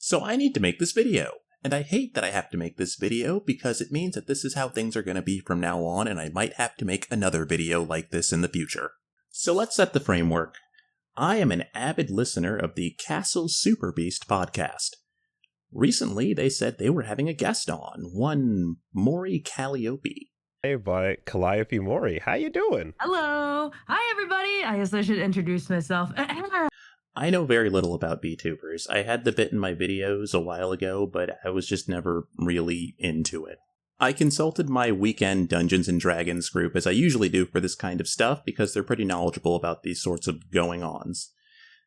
So I need to make this video. And I hate that I have to make this video because it means that this is how things are going to be from now on, and I might have to make another video like this in the future. So let's set the framework. I am an avid listener of the Castle Super Beast podcast. Recently, they said they were having a guest on, one Maury Calliope. Hey, buddy, Calliope Maury, how you doing? Hello. Hi, everybody. I guess I should introduce myself. I know very little about VTubers. I had the bit in my videos a while ago, but I was just never really into it. I consulted my weekend Dungeons & Dragons group, as I usually do for this kind of stuff, because they're pretty knowledgeable about these sorts of going-ons.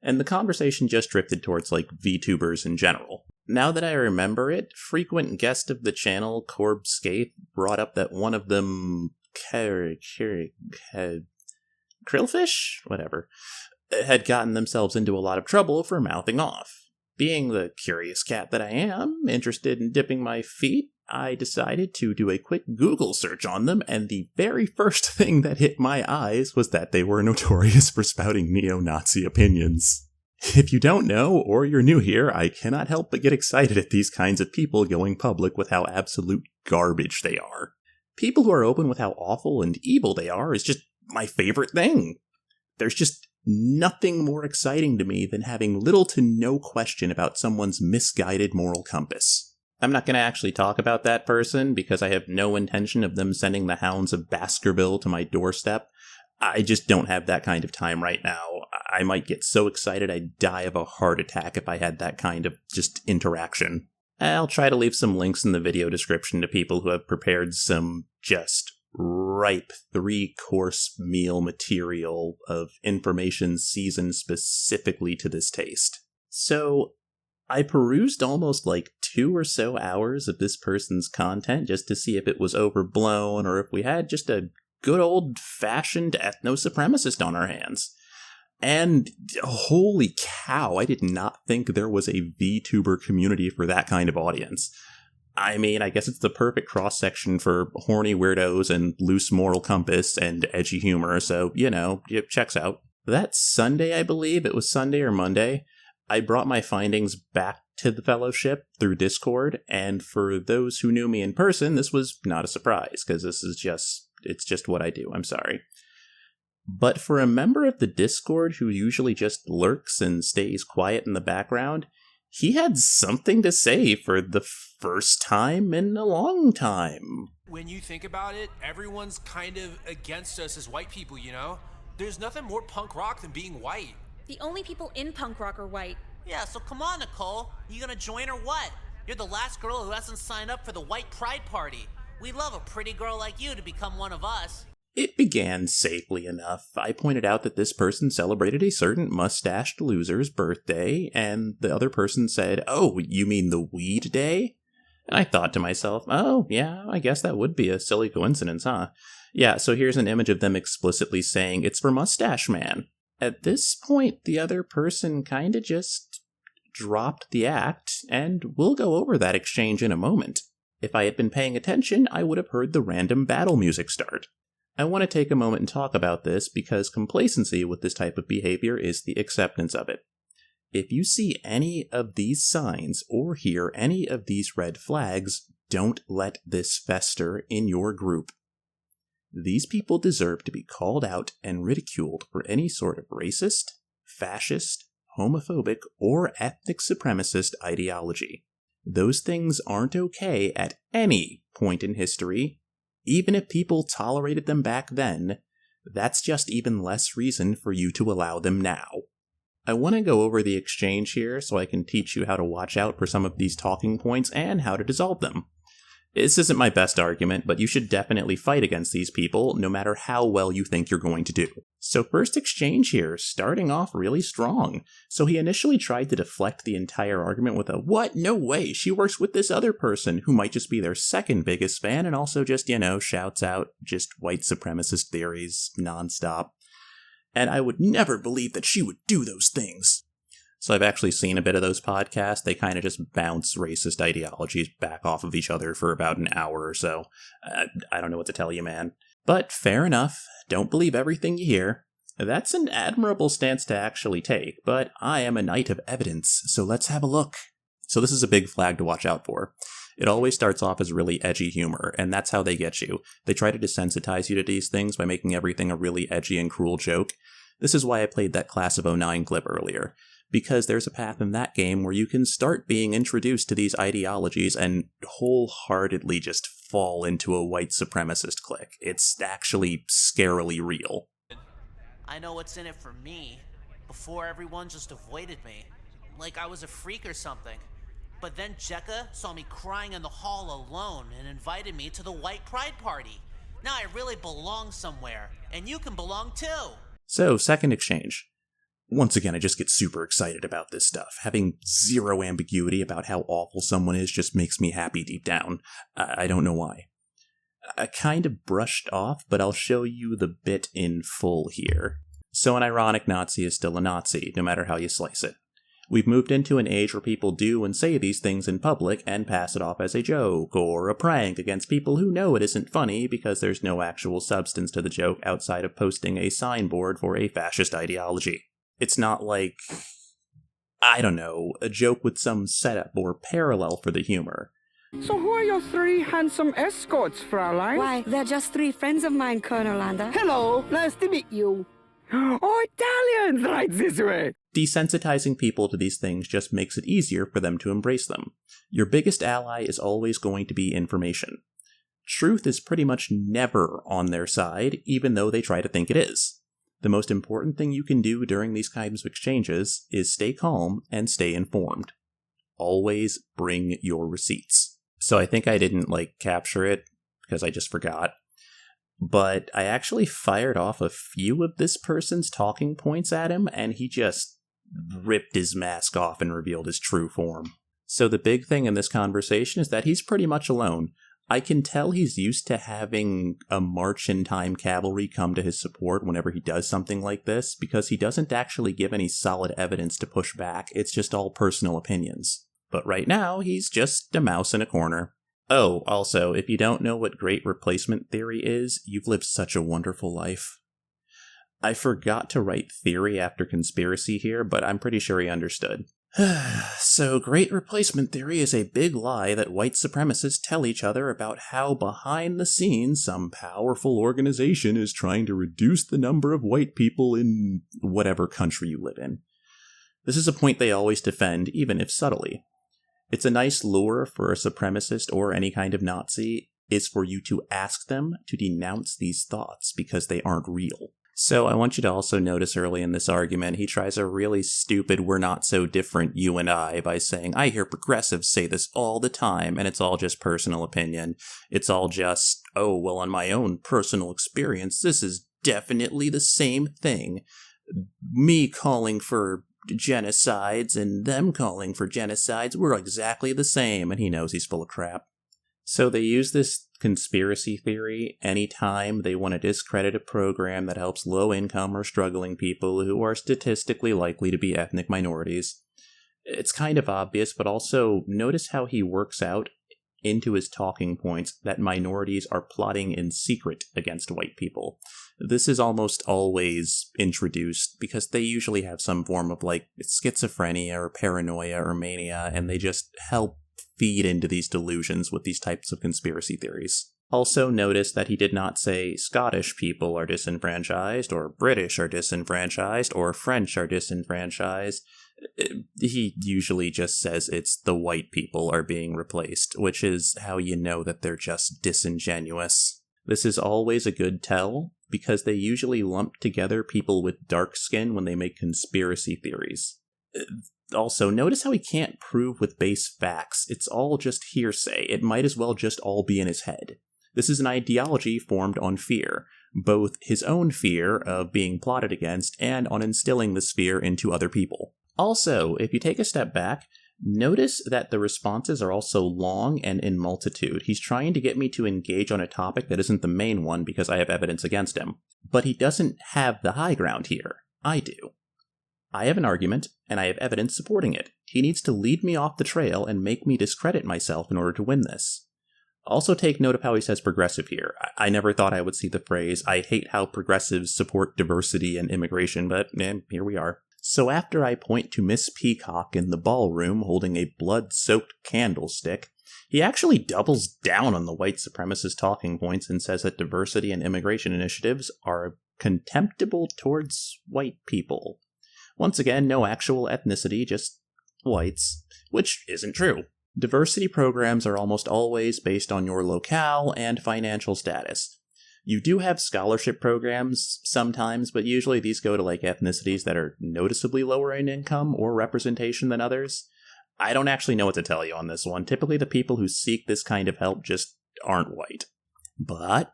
And the conversation just drifted towards, VTubers in general. Now that I remember it, frequent guest of the channel, Corb Scape, brought up that one of them... Krillfish? Whatever. Had gotten themselves into a lot of trouble for mouthing off. Being the curious cat that I am, interested in dipping my feet, I decided to do a quick Google search on them, and the very first thing that hit my eyes was that they were notorious for spouting neo-Nazi opinions. If you don't know, or you're new here, I cannot help but get excited at these kinds of people going public with how absolute garbage they are. People who are open with how awful and evil they are is just my favorite thing. There's just nothing more exciting to me than having little to no question about someone's misguided moral compass. I'm not going to actually talk about that person because I have no intention of them sending the hounds of Baskerville to my doorstep. I just don't have that kind of time right now. I might get so excited I'd die of a heart attack if I had that kind of just interaction. I'll try to leave some links in the video description to people who have prepared some just ripe 3-course meal material of information seasoned specifically to this taste. So, I perused almost 2 or so hours of this person's content just to see if it was overblown or if we had just a good old-fashioned ethno-supremacist on our hands. And holy cow, I did not think there was a VTuber community for that kind of audience. I mean, I guess it's the perfect cross-section for horny weirdos and loose moral compass and edgy humor, so, it checks out. That Sunday, I believe, it was Sunday or Monday, I brought my findings back to the fellowship through Discord, and for those who knew me in person, this was not a surprise, because it's just what I do, I'm sorry. But for a member of the Discord who usually just lurks and stays quiet in the background, he had something to say for the first time in a long time. When you think about it, everyone's kind of against us as white people, you know? There's nothing more punk rock than being white. The only people in punk rock are white. Yeah, so come on, Nicole. You gonna join or what? You're the last girl who hasn't signed up for the white pride party. We'd love a pretty girl like you to become one of us. It began safely enough. I pointed out that this person celebrated a certain mustached loser's birthday, and the other person said, "Oh, you mean the weed day?" And I thought to myself, oh, yeah, I guess that would be a silly coincidence, huh? Yeah, so here's an image of them explicitly saying it's for Mustache Man. At this point, the other person kinda just dropped the act, and we'll go over that exchange in a moment. If I had been paying attention, I would have heard the random battle music start. I want to take a moment and talk about this because complacency with this type of behavior is the acceptance of it. If you see any of these signs or hear any of these red flags, don't let this fester in your group. These people deserve to be called out and ridiculed for any sort of racist, fascist, homophobic, or ethnic supremacist ideology. Those things aren't okay at any point in history. Even if people tolerated them back then, that's just even less reason for you to allow them now. I want to go over the exchange here so I can teach you how to watch out for some of these talking points and how to dissolve them. This isn't my best argument, but you should definitely fight against these people, no matter how well you think you're going to do. So first exchange here, starting off really strong. So he initially tried to deflect the entire argument with a, "What? No way, she works with this other person," who might just be their second biggest fan, and also just, shouts out just white supremacist theories nonstop. And I would never believe that she would do those things. So I've actually seen a bit of those podcasts. They kind of just bounce racist ideologies back off of each other for about an hour or so. I don't know what to tell you, man. But fair enough. Don't believe everything you hear. That's an admirable stance to actually take, but I am a knight of evidence, so let's have a look. So this is a big flag to watch out for. It always starts off as really edgy humor, and that's how they get you. They try to desensitize you to these things by making everything a really edgy and cruel joke. This is why I played that Class of '09 clip earlier, because there's a path in that game where you can start being introduced to these ideologies and wholeheartedly just fall into a white supremacist clique. It's actually scarily real. I know what's in it for me. Before, everyone just avoided me, like I was a freak or something. But then Jekka saw me crying in the hall alone and invited me to the White Pride Party. Now I really belong somewhere, and you can belong too. So, second exchange. Once again, I just get super excited about this stuff. Having zero ambiguity about how awful someone is just makes me happy deep down. I don't know why. I kind of brushed off, but I'll show you the bit in full here. So an ironic Nazi is still a Nazi, no matter how you slice it. We've moved into an age where people do and say these things in public and pass it off as a joke or a prank against people who know it isn't funny because there's no actual substance to the joke outside of posting a signboard for a fascist ideology. It's not like, I don't know, a joke with some setup or parallel for the humor. So who are your 3 handsome escorts, Fraulein? Why, they're just 3 friends of mine, Colonel Landa. Hello, nice to meet you. Oh, Italians, right this way. Desensitizing people to these things just makes it easier for them to embrace them. Your biggest ally is always going to be information. Truth is pretty much never on their side, even though they try to think it is. The most important thing you can do during these kinds of exchanges is stay calm and stay informed. Always bring your receipts. So I think I didn't, capture it, because I just forgot. But I actually fired off a few of this person's talking points at him, and he just ripped his mask off and revealed his true form. So the big thing in this conversation is that he's pretty much alone. I can tell he's used to having a march-in-time cavalry come to his support whenever he does something like this, because he doesn't actually give any solid evidence to push back, it's just all personal opinions. But right now, he's just a mouse in a corner. Oh, also, if you don't know what great replacement theory is, you've lived such a wonderful life. I forgot to write theory after conspiracy here, but I'm pretty sure he understood. So, great replacement theory is a big lie that white supremacists tell each other about how behind the scenes some powerful organization is trying to reduce the number of white people in whatever country you live in. This is a point they always defend, even if subtly. It's a nice lure for a supremacist or any kind of Nazi, is for you to ask them to denounce these thoughts because they aren't real. So I want you to also notice early in this argument, he tries a really stupid "we're not so different, you and I" by saying, "I hear progressives say this all the time, and it's all just personal opinion. It's all just, oh, well, on my own personal experience, this is definitely the same thing. Me calling for genocides and them calling for genocides were exactly the same," and he knows he's full of crap. So they use this conspiracy theory anytime they want to discredit a program that helps low-income or struggling people who are statistically likely to be ethnic minorities. It's kind of obvious, but also notice how he works out into his talking points that minorities are plotting in secret against white people. This is almost always introduced because they usually have some form of schizophrenia or paranoia or mania, and they just help feed into these delusions with these types of conspiracy theories. Also notice that he did not say Scottish people are disenfranchised, or British are disenfranchised, or French are disenfranchised. He usually just says it's the white people are being replaced, which is how you know that they're just disingenuous. This is always a good tell, because they usually lump together people with dark skin when they make conspiracy theories. Also, notice how he can't prove with base facts. It's all just hearsay. It might as well just all be in his head. This is an ideology formed on fear, both his own fear of being plotted against and on instilling this fear into other people. Also, if you take a step back, notice that the responses are also long and in multitude. He's trying to get me to engage on a topic that isn't the main one because I have evidence against him. But he doesn't have the high ground here. I do. I have an argument, and I have evidence supporting it. He needs to lead me off the trail and make me discredit myself in order to win this. Also take note of how he says progressive here. I never thought I would see the phrase, "I hate how progressives support diversity and immigration," but here we are. So after I point to Miss Peacock in the ballroom holding a blood-soaked candlestick, he actually doubles down on the white supremacist talking points and says that diversity and immigration initiatives are contemptible towards white people. Once again, no actual ethnicity, just whites, which isn't true. Diversity programs are almost always based on your locale and financial status. You do have scholarship programs sometimes, but usually these go to like ethnicities that are noticeably lower in income or representation than others. I don't actually know what to tell you on this one. Typically the people who seek this kind of help just aren't white. But,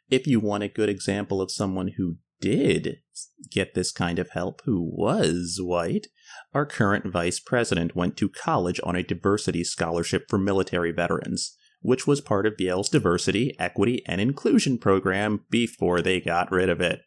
if you want a good example of someone who did get this kind of help who was white, our current vice president went to college on a diversity scholarship for military veterans, which was part of Yale's diversity, equity, and inclusion program before they got rid of it.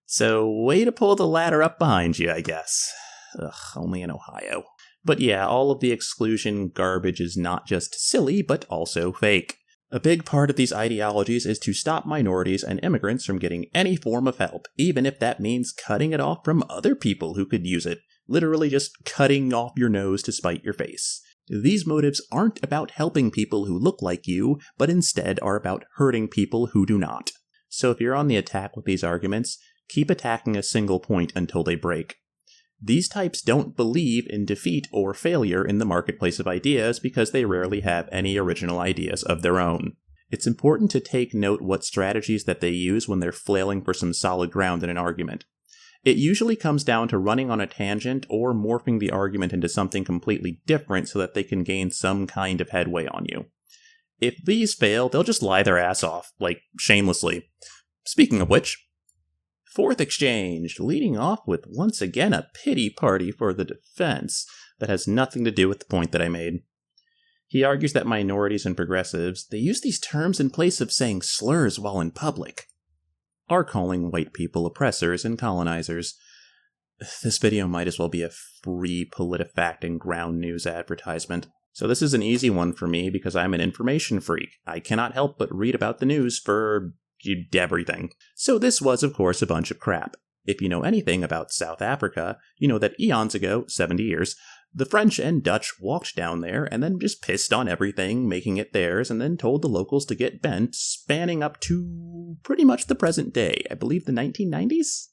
So, way to pull the ladder up behind you, I guess. Ugh, only in Ohio. But yeah, all of the exclusion garbage is not just silly, but also fake. A big part of these ideologies is to stop minorities and immigrants from getting any form of help, even if that means cutting it off from other people who could use it. Literally just cutting off your nose to spite your face. These motives aren't about helping people who look like you, but instead are about hurting people who do not. So if you're on the attack with these arguments, keep attacking a single point until they break. These types don't believe in defeat or failure in the marketplace of ideas because they rarely have any original ideas of their own. It's important to take note what strategies that they use when they're flailing for some solid ground in an argument. It usually comes down to running on a tangent or morphing the argument into something completely different so that they can gain some kind of headway on you. If these fail, they'll just lie their ass off, like, shamelessly. Speaking of which, fourth exchange, leading off with once again a pity party for the defense that has nothing to do with the point that I made. He argues that minorities and progressives, they use these terms in place of saying slurs while in public, are calling white people oppressors and colonizers. This video might as well be a free PolitiFact and Ground News advertisement. So this is an easy one for me because I'm an information freak. I cannot help but read about the news for everything. So this was, of course, a bunch of crap. If you know anything about South Africa, you know that eons ago, 70 years, the French and Dutch walked down there and then just pissed on everything, making it theirs, and then told the locals to get bent, spanning up to pretty much the present day. I believe the 1990s?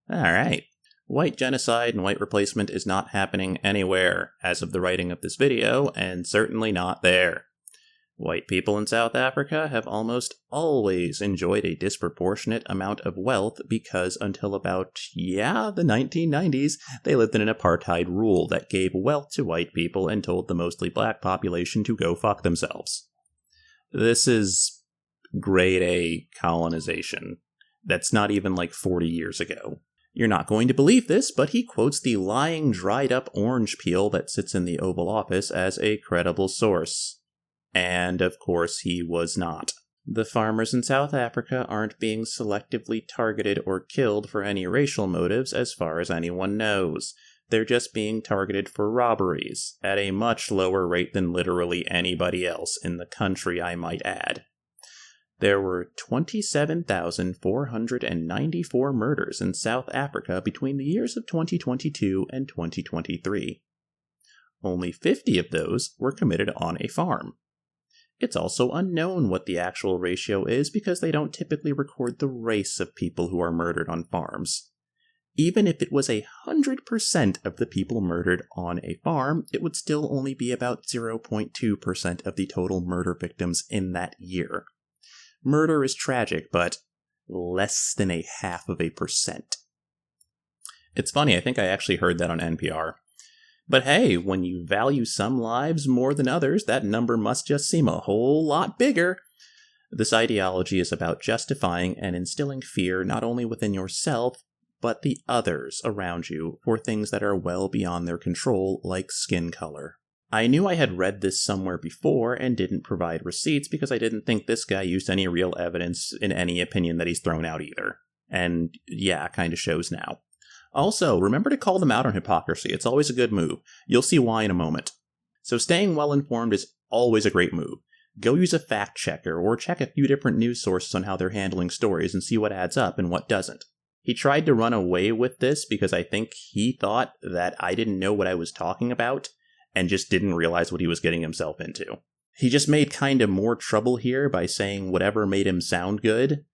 Alright. White genocide and white replacement is not happening anywhere as of the writing of this video, and certainly not there. White people in South Africa have almost always enjoyed a disproportionate amount of wealth because until about, the 1990s, they lived in an apartheid rule that gave wealth to white people and told the mostly black population to go fuck themselves. This is grade A colonization. That's not even like 40 years ago. You're not going to believe this, but he quotes the lying dried up orange peel that sits in the Oval Office as a credible source. And, of course, he was not. The farmers in South Africa aren't being selectively targeted or killed for any racial motives as far as anyone knows. They're just being targeted for robberies, at a much lower rate than literally anybody else in the country, I might add. There were 27,494 murders in South Africa between the years of 2022 and 2023. Only 50 of those were committed on a farm. It's also unknown what the actual ratio is because they don't typically record the race of people who are murdered on farms. Even if it was 100% of the people murdered on a farm, it would still only be about 0.2% of the total murder victims in that year. Murder is tragic, but less than 0.5%. It's funny, I think I actually heard that on NPR. But hey, when you value some lives more than others, that number must just seem a whole lot bigger. This ideology is about justifying and instilling fear not only within yourself, but the others around you for things that are well beyond their control, like skin color. I knew I had read this somewhere before and didn't provide receipts because I didn't think this guy used any real evidence in any opinion that he's thrown out either. And yeah, kind of shows now. Also, remember to call them out on hypocrisy. It's always a good move. You'll see why in a moment. So staying well informed is always a great move. Go use a fact checker or check a few different news sources on how they're handling stories and see what adds up and what doesn't. He tried to run away with this because I think he thought that I didn't know what I was talking about and just didn't realize what he was getting himself into. He just made kind of more trouble here by saying whatever made him sound good.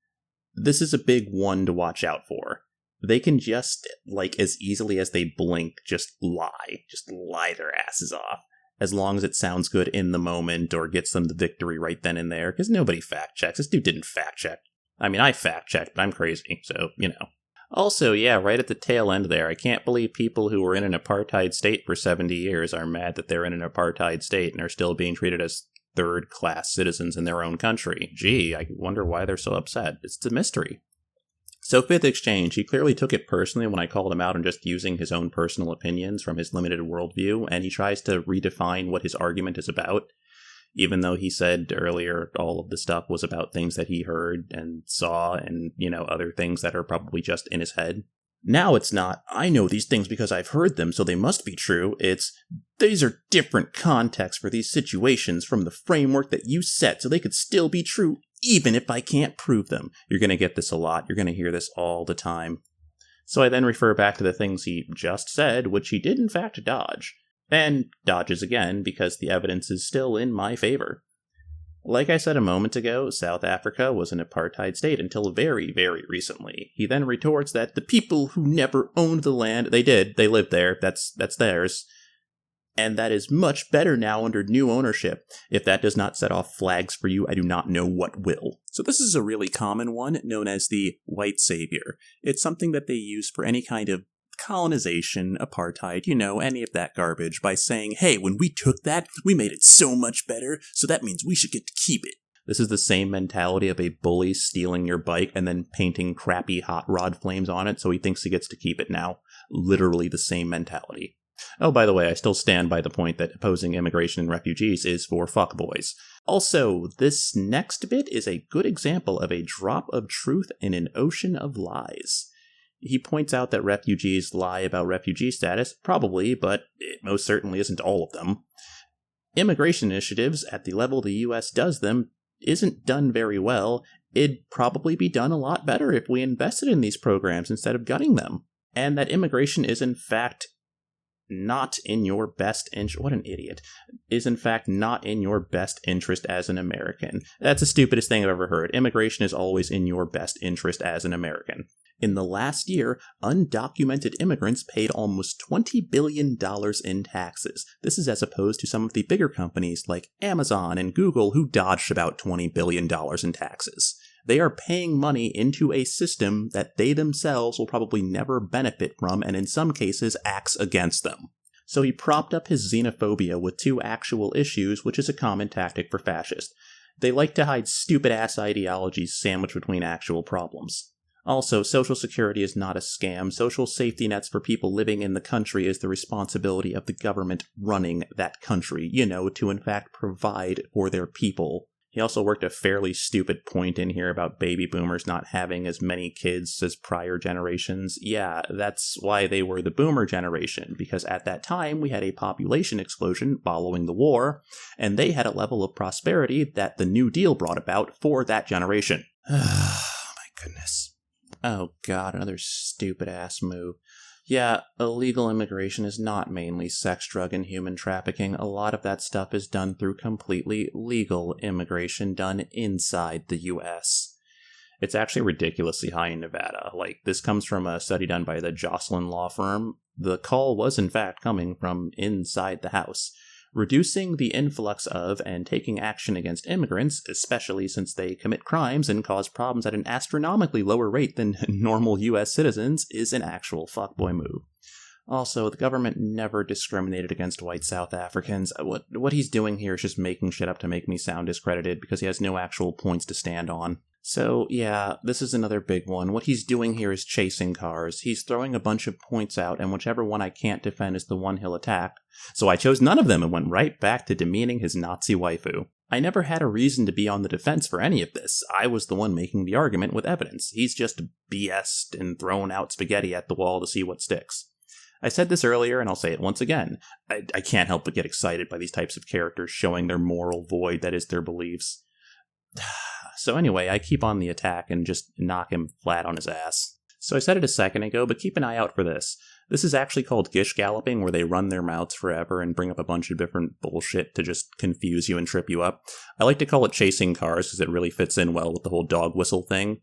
This is a big one to watch out for. They can just, like, as easily as they blink, just lie their asses off. As long as it sounds good in the moment or gets them the victory right then and there, because nobody fact checks. This dude didn't fact check. I mean, I fact checked, but I'm crazy, so, you know. Also, yeah, right at the tail end there, I can't believe people who were in an apartheid state for 70 years are mad that they're in an apartheid state and are still being treated as third-class citizens in their own country. Gee, I wonder why they're so upset. It's a mystery. So Fifth Exchange, he clearly took it personally when I called him out on just using his own personal opinions from his limited worldview, and he tries to redefine what his argument is about, even though he said earlier all of the stuff was about things that he heard and saw and, you know, other things that are probably just in his head. Now it's not, I know these things because I've heard them, so they must be true. It's, these are different contexts for these situations from the framework that you set, so they could still be true, even if I can't prove them. You're going to get this a lot. You're going to hear this all the time. So I then refer back to the things he just said, which he did in fact dodge. And dodges again, because the evidence is still in my favor. Like I said a moment ago, South Africa was an apartheid state until very, very recently. He then retorts that the people who never owned the land, they did, they lived there, that's theirs. And that is much better now under new ownership. If that does not set off flags for you, I do not know what will. So this is a really common one, known as the white savior. It's something that they use for any kind of colonization, apartheid, you know, any of that garbage, by saying, hey, when we took that, we made it so much better, so that means we should get to keep it. This is the same mentality of a bully stealing your bike and then painting crappy hot rod flames on it so he thinks he gets to keep it now. Literally the same mentality. Oh, by the way, I still stand by the point that opposing immigration and refugees is for fuckboys. Also, this next bit is a good example of a drop of truth in an ocean of lies. He points out that refugees lie about refugee status, probably, but it most certainly isn't all of them. Immigration initiatives, at the level the US does them, isn't done very well. It'd probably be done a lot better if we invested in these programs instead of gutting them. And that immigration is in fact not in your best interest. What an idiot. Is in fact not in your best interest as an American. That's the stupidest thing I've ever heard. Immigration is always in your best interest as an American. In the last year, undocumented immigrants paid almost $20 billion in taxes. This is as opposed to some of the bigger companies like Amazon and Google who dodged about $20 billion in taxes. They are paying money into a system that they themselves will probably never benefit from and in some cases acts against them. So he propped up his xenophobia with two actual issues, which is a common tactic for fascists. They like to hide stupid-ass ideologies sandwiched between actual problems. Also, Social Security is not a scam. Social safety nets for people living in the country is the responsibility of the government running that country, you know, to in fact provide for their people. He also worked a fairly stupid point in here about baby boomers not having as many kids as prior generations. Yeah, that's why they were the boomer generation, because at that time we had a population explosion following the war, and they had a level of prosperity that the New Deal brought about for that generation. Oh my goodness. Oh god, another stupid-ass move. Yeah, illegal immigration is not mainly sex, drug, and human trafficking. A lot of that stuff is done through completely legal immigration done inside the US. It's actually ridiculously high in Nevada. Like, this comes from a study done by the Jocelyn law firm. The call was in fact coming from inside the house. Reducing the influx of and taking action against immigrants, especially since they commit crimes and cause problems at an astronomically lower rate than normal US citizens, is an actual fuckboy move. Also, the government never discriminated against white South Africans. What he's doing here is just making shit up to make me sound discredited because he has no actual points to stand on. So, yeah, this is another big one. What he's doing here is chasing cars. He's throwing a bunch of points out, and whichever one I can't defend is the one he'll attack. So I chose none of them and went right back to demeaning his Nazi waifu. I never had a reason to be on the defense for any of this. I was the one making the argument with evidence. He's just BS'd and thrown out spaghetti at the wall to see what sticks. I said this earlier, and I'll say it once again. I can't help but get excited by these types of characters showing their moral void that is their beliefs. So anyway, I keep on the attack and just knock him flat on his ass. So I said it a second ago, but keep an eye out for this. This is actually called gish galloping, where they run their mouths forever and bring up a bunch of different bullshit to just confuse you and trip you up. I like to call it chasing cars because it really fits in well with the whole dog whistle thing.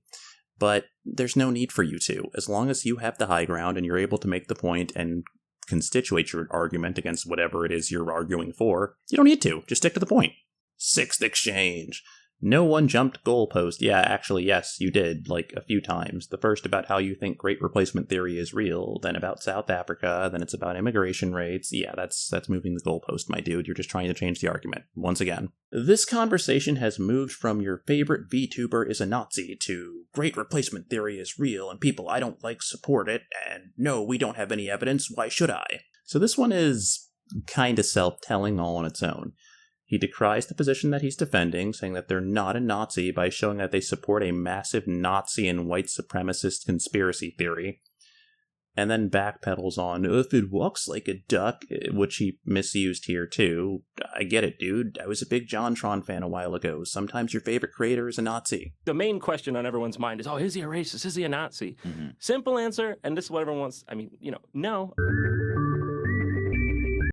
But there's no need for you to. As long as you have the high ground and you're able to make the point and constitute your argument against whatever it is you're arguing for, you don't need to. Just stick to the point. Sixth exchange. No one jumped goalpost. Yeah, actually, yes, you did, like a few times. The first about how you think great replacement theory is real, then about South Africa, then it's about immigration rates. Yeah, that's moving the goalpost, my dude. You're just trying to change the argument. Once again. This conversation has moved from your favorite VTuber is a Nazi to great replacement theory is real and people I don't like support it, and no, we don't have any evidence, why should I? So this one is kinda self-telling all on its own. He decries the position that he's defending, saying that they're not a Nazi by showing that they support a massive Nazi and white supremacist conspiracy theory, and then backpedals on, if it walks like a duck, which he misused here too. I get it, dude. I was a big JonTron fan a while ago. Sometimes your favorite creator is a Nazi. The main question on everyone's mind is, oh, is he a racist? Is he a Nazi? Simple answer, and this is what everyone wants. I mean, no.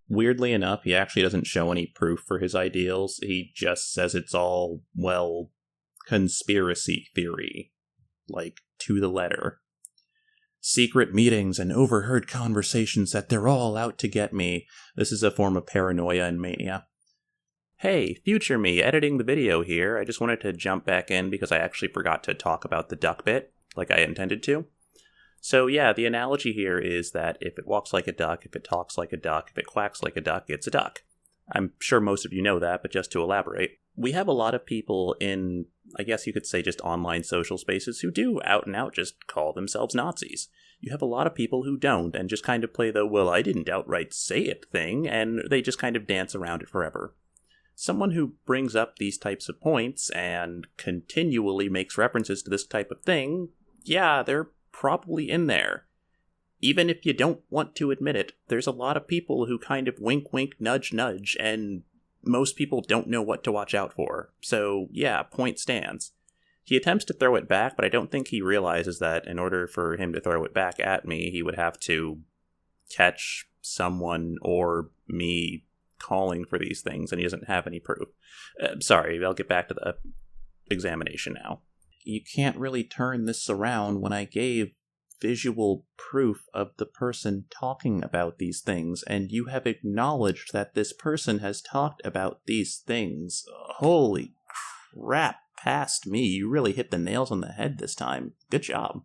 Weirdly enough, he actually doesn't show any proof for his ideals. He just says it's all, well, conspiracy theory. Like, to the letter. Secret meetings and overheard conversations that they're all out to get me. This is a form of paranoia and mania. Hey, future me, editing the video here. I just wanted to jump back in because I actually forgot to talk about the duck bit, like I intended to. So yeah, the analogy here is that if it walks like a duck, if it talks like a duck, if it quacks like a duck, it's a duck. I'm sure most of you know that, but just to elaborate, we have a lot of people in, I guess you could say just online social spaces who do out and out just call themselves Nazis. You have a lot of people who don't and just kind of play the, well, I didn't outright say it thing, and they just kind of dance around it forever. Someone who brings up these types of points and continually makes references to this type of thing, yeah, they're probably in there. Even if you don't want to admit it, there's a lot of people who kind of wink wink nudge nudge, and most people don't know what to watch out for. So yeah, point stands. He attempts to throw it back, but I don't think he realizes that in order for him to throw it back at me, he would have to catch someone or me calling for these things, and he doesn't have any proof. Sorry, I'll get back to the examination now. You can't really turn this around when I gave visual proof of the person talking about these things, and you have acknowledged that this person has talked about these things. Holy crap, past me. You really hit the nails on the head this time. Good job.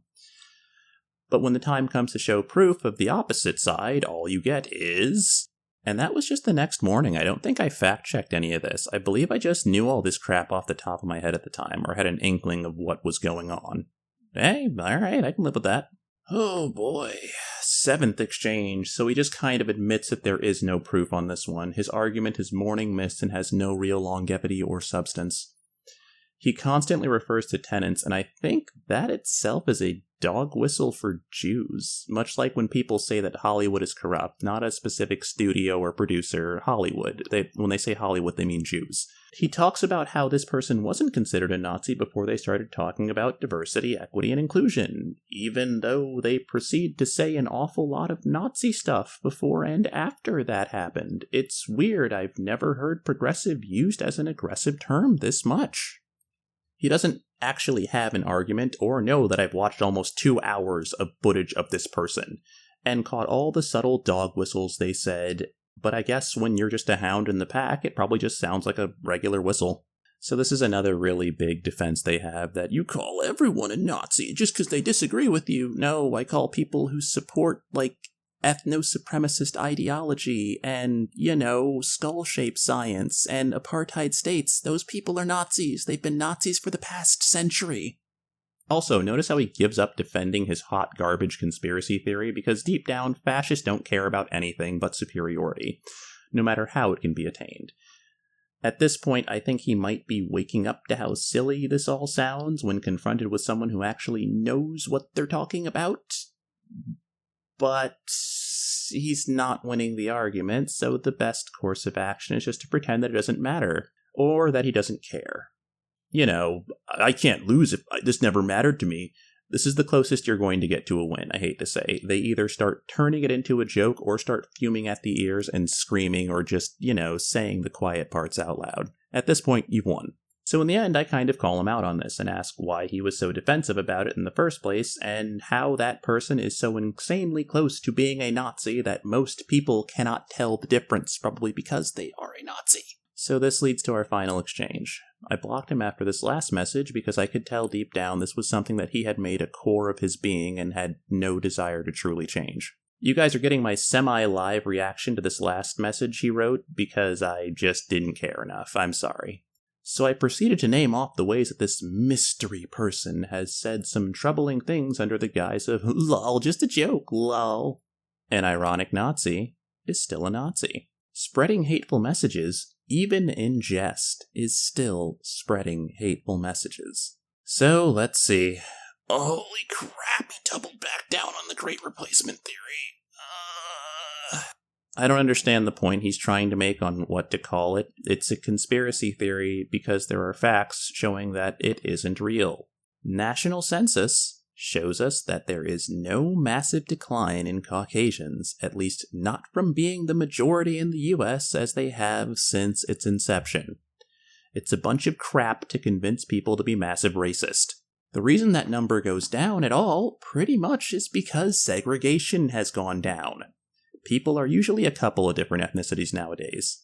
But when the time comes to show proof of the opposite side, all you get is... And that was just the next morning. I don't think I fact-checked any of this. I believe I just knew all this crap off the top of my head at the time, or had an inkling of what was going on. Hey, alright, I can live with that. Oh boy. Seventh exchange. So he just kind of admits that there is no proof on this one. His argument is morning mist and has no real longevity or substance. He constantly refers to tenants, and I think that itself is a dog whistle for Jews, much like when people say that Hollywood is corrupt, not a specific studio or producer, Hollywood. When they say Hollywood, they mean Jews. He talks about how this person wasn't considered a Nazi before they started talking about diversity, equity, and inclusion, even though they proceed to say an awful lot of Nazi stuff before and after that happened. It's weird, I've never heard progressive used as an aggressive term this much. He doesn't actually have an argument or know that I've watched almost 2 hours of footage of this person and caught all the subtle dog whistles they said, but I guess when you're just a hound in the pack, it probably just sounds like a regular whistle. So this is another really big defense they have, that you call everyone a Nazi just because they disagree with you. No, I call people who support, ethno-supremacist ideology and, skull-shaped science and apartheid states. Those people are Nazis. They've been Nazis for the past century. Also, notice how he gives up defending his hot garbage conspiracy theory, because deep down, fascists don't care about anything but superiority, no matter how it can be attained. At this point, I think he might be waking up to how silly this all sounds when confronted with someone who actually knows what they're talking about. But he's not winning the argument, so the best course of action is just to pretend that it doesn't matter, or that he doesn't care. I can't lose if this never mattered to me. This is the closest you're going to get to a win, I hate to say. They either start turning it into a joke or start fuming at the ears and screaming or just, saying the quiet parts out loud. At this point, you've won. So in the end, I kind of call him out on this and ask why he was so defensive about it in the first place and how that person is so insanely close to being a Nazi that most people cannot tell the difference, probably because they are a Nazi. So this leads to our final exchange. I blocked him after this last message because I could tell deep down this was something that he had made a core of his being and had no desire to truly change. You guys are getting my semi-live reaction to this last message he wrote because I just didn't care enough. I'm sorry. So I proceeded to name off the ways that this mystery person has said some troubling things under the guise of, lol, just a joke, lol. An ironic Nazi is still a Nazi. Spreading hateful messages, even in jest, is still spreading hateful messages. So, let's see. Holy crap, he doubled back down on the Great Replacement Theory. I don't understand the point he's trying to make on what to call it. It's a conspiracy theory because there are facts showing that it isn't real. National Census shows us that there is no massive decline in Caucasians, at least not from being the majority in the US as they have since its inception. It's a bunch of crap to convince people to be massive racist. The reason that number goes down at all pretty much is because segregation has gone down. People are usually a couple of different ethnicities nowadays.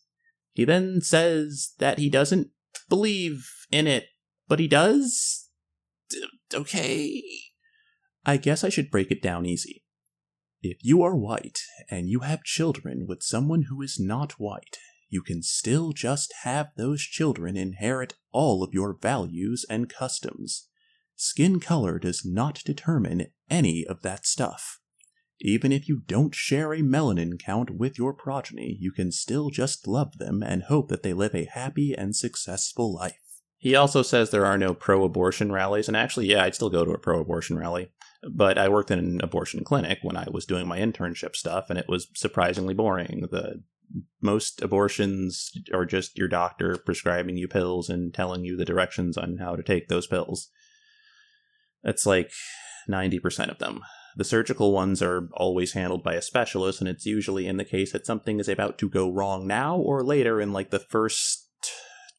He then says that he doesn't believe in it, but he does? Okay. I guess I should break it down easy. If you are white and you have children with someone who is not white, you can still just have those children inherit all of your values and customs. Skin color does not determine any of that stuff. Even if you don't share a melanin count with your progeny, you can still just love them and hope that they live a happy and successful life. He also says there are no pro-abortion rallies, and actually, yeah, I'd still go to a pro-abortion rally. But I worked in an abortion clinic when I was doing my internship stuff, and it was surprisingly boring. Most abortions are just your doctor prescribing you pills and telling you the directions on how to take those pills. That's like 90% of them. The surgical ones are always handled by a specialist, and it's usually in the case that something is about to go wrong now or later in like the first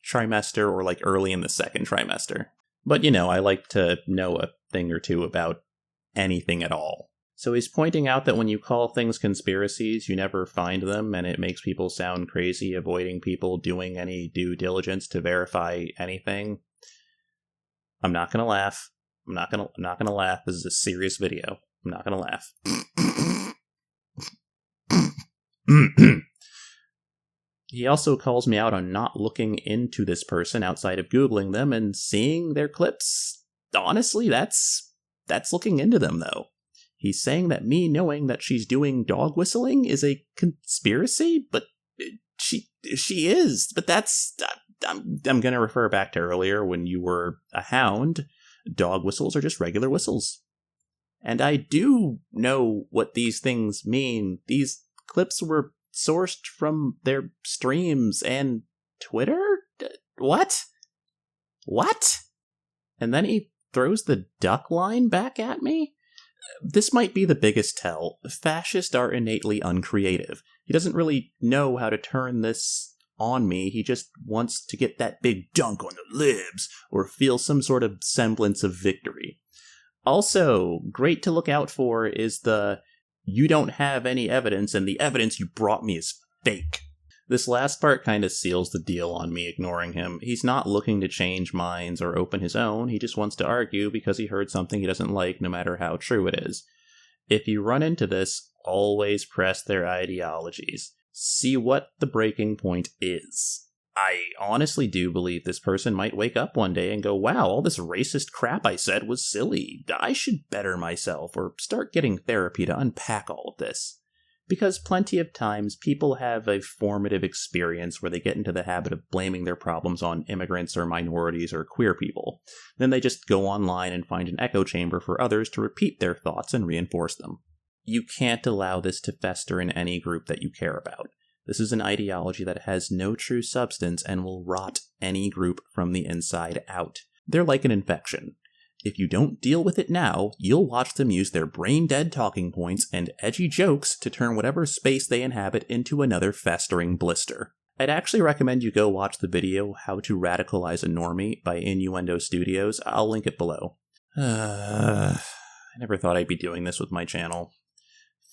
trimester or like early in the second trimester. But I like to know a thing or two about anything at all. So he's pointing out that when you call things conspiracies, you never find them, and it makes people sound crazy, avoiding people doing any due diligence to verify anything. I'm not gonna laugh. I'm not gonna laugh. This is a serious video. I'm not gonna laugh. He also calls me out on not looking into this person outside of Googling them and seeing their clips. Honestly, that's looking into them, though. He's saying that me knowing that she's doing dog whistling is a conspiracy, but she is. But that's... I'm going to refer back to earlier when you were a hound. Dog whistles are just regular whistles. And I do know what these things mean. These clips were sourced from their streams and Twitter? What? And then he throws the duck line back at me? This might be the biggest tell. Fascists are innately uncreative. He doesn't really know how to turn this on me. He just wants to get that big dunk on the libs or feel some sort of semblance of victory. Also, great to look out for is the "you don't have any evidence and the evidence you brought me is fake." This last part kind of seals the deal on me ignoring him. He's not looking to change minds or open his own. He just wants to argue because he heard something he doesn't like, no matter how true it is. If you run into this, always press their ideologies. See what the breaking point is. I honestly do believe this person might wake up one day and go, wow, all this racist crap I said was silly. I should better myself or start getting therapy to unpack all of this. Because plenty of times people have a formative experience where they get into the habit of blaming their problems on immigrants or minorities or queer people. Then they just go online and find an echo chamber for others to repeat their thoughts and reinforce them. You can't allow this to fester in any group that you care about. This is an ideology that has no true substance and will rot any group from the inside out. They're like an infection. If you don't deal with it now, you'll watch them use their brain-dead talking points and edgy jokes to turn whatever space they inhabit into another festering blister. I'd actually recommend you go watch the video How to Radicalize a Normie by Innuendo Studios. I'll link it below. I never thought I'd be doing this with my channel.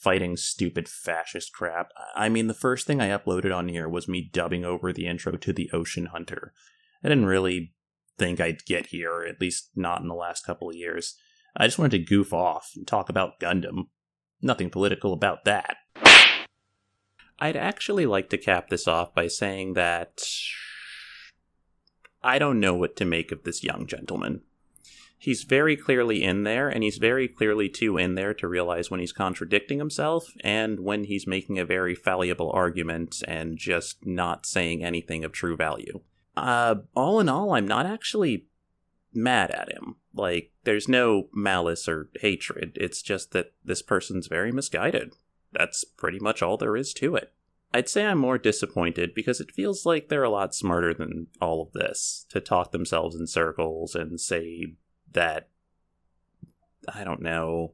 Fighting stupid fascist crap. I mean, the first thing I uploaded on here was me dubbing over the intro to The Ocean Hunter. I didn't really think I'd get here, at least not in the last couple of years. I just wanted to goof off and talk about Gundam. Nothing political about that. I'd actually like to cap this off by saying that I don't know what to make of this young gentleman. He's very clearly in there, and he's very clearly too in there to realize when he's contradicting himself and when he's making a very fallible argument and just not saying anything of true value. All in all, I'm not actually mad at him. Like, there's no malice or hatred. It's just that this person's very misguided. That's pretty much all there is to it. I'd say I'm more disappointed because it feels like they're a lot smarter than all of this, to talk themselves in circles and say that, I don't know,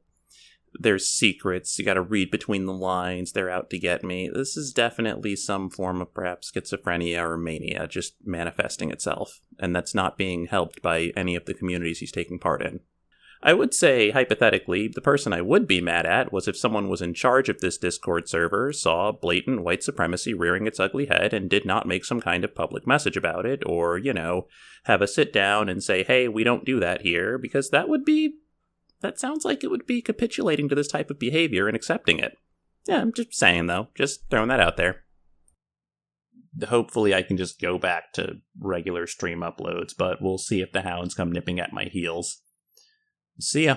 there's secrets, you gotta read between the lines, they're out to get me. This is definitely some form of perhaps schizophrenia or mania just manifesting itself, and that's not being helped by any of the communities he's taking part in. I would say, hypothetically, the person I would be mad at was if someone was in charge of this Discord server, saw blatant white supremacy rearing its ugly head, and did not make some kind of public message about it, or, have a sit down and say, hey, we don't do that here, because that sounds like it would be capitulating to this type of behavior and accepting it. Yeah, I'm just saying, though. Just throwing that out there. Hopefully I can just go back to regular stream uploads, but we'll see if the hounds come nipping at my heels. See ya.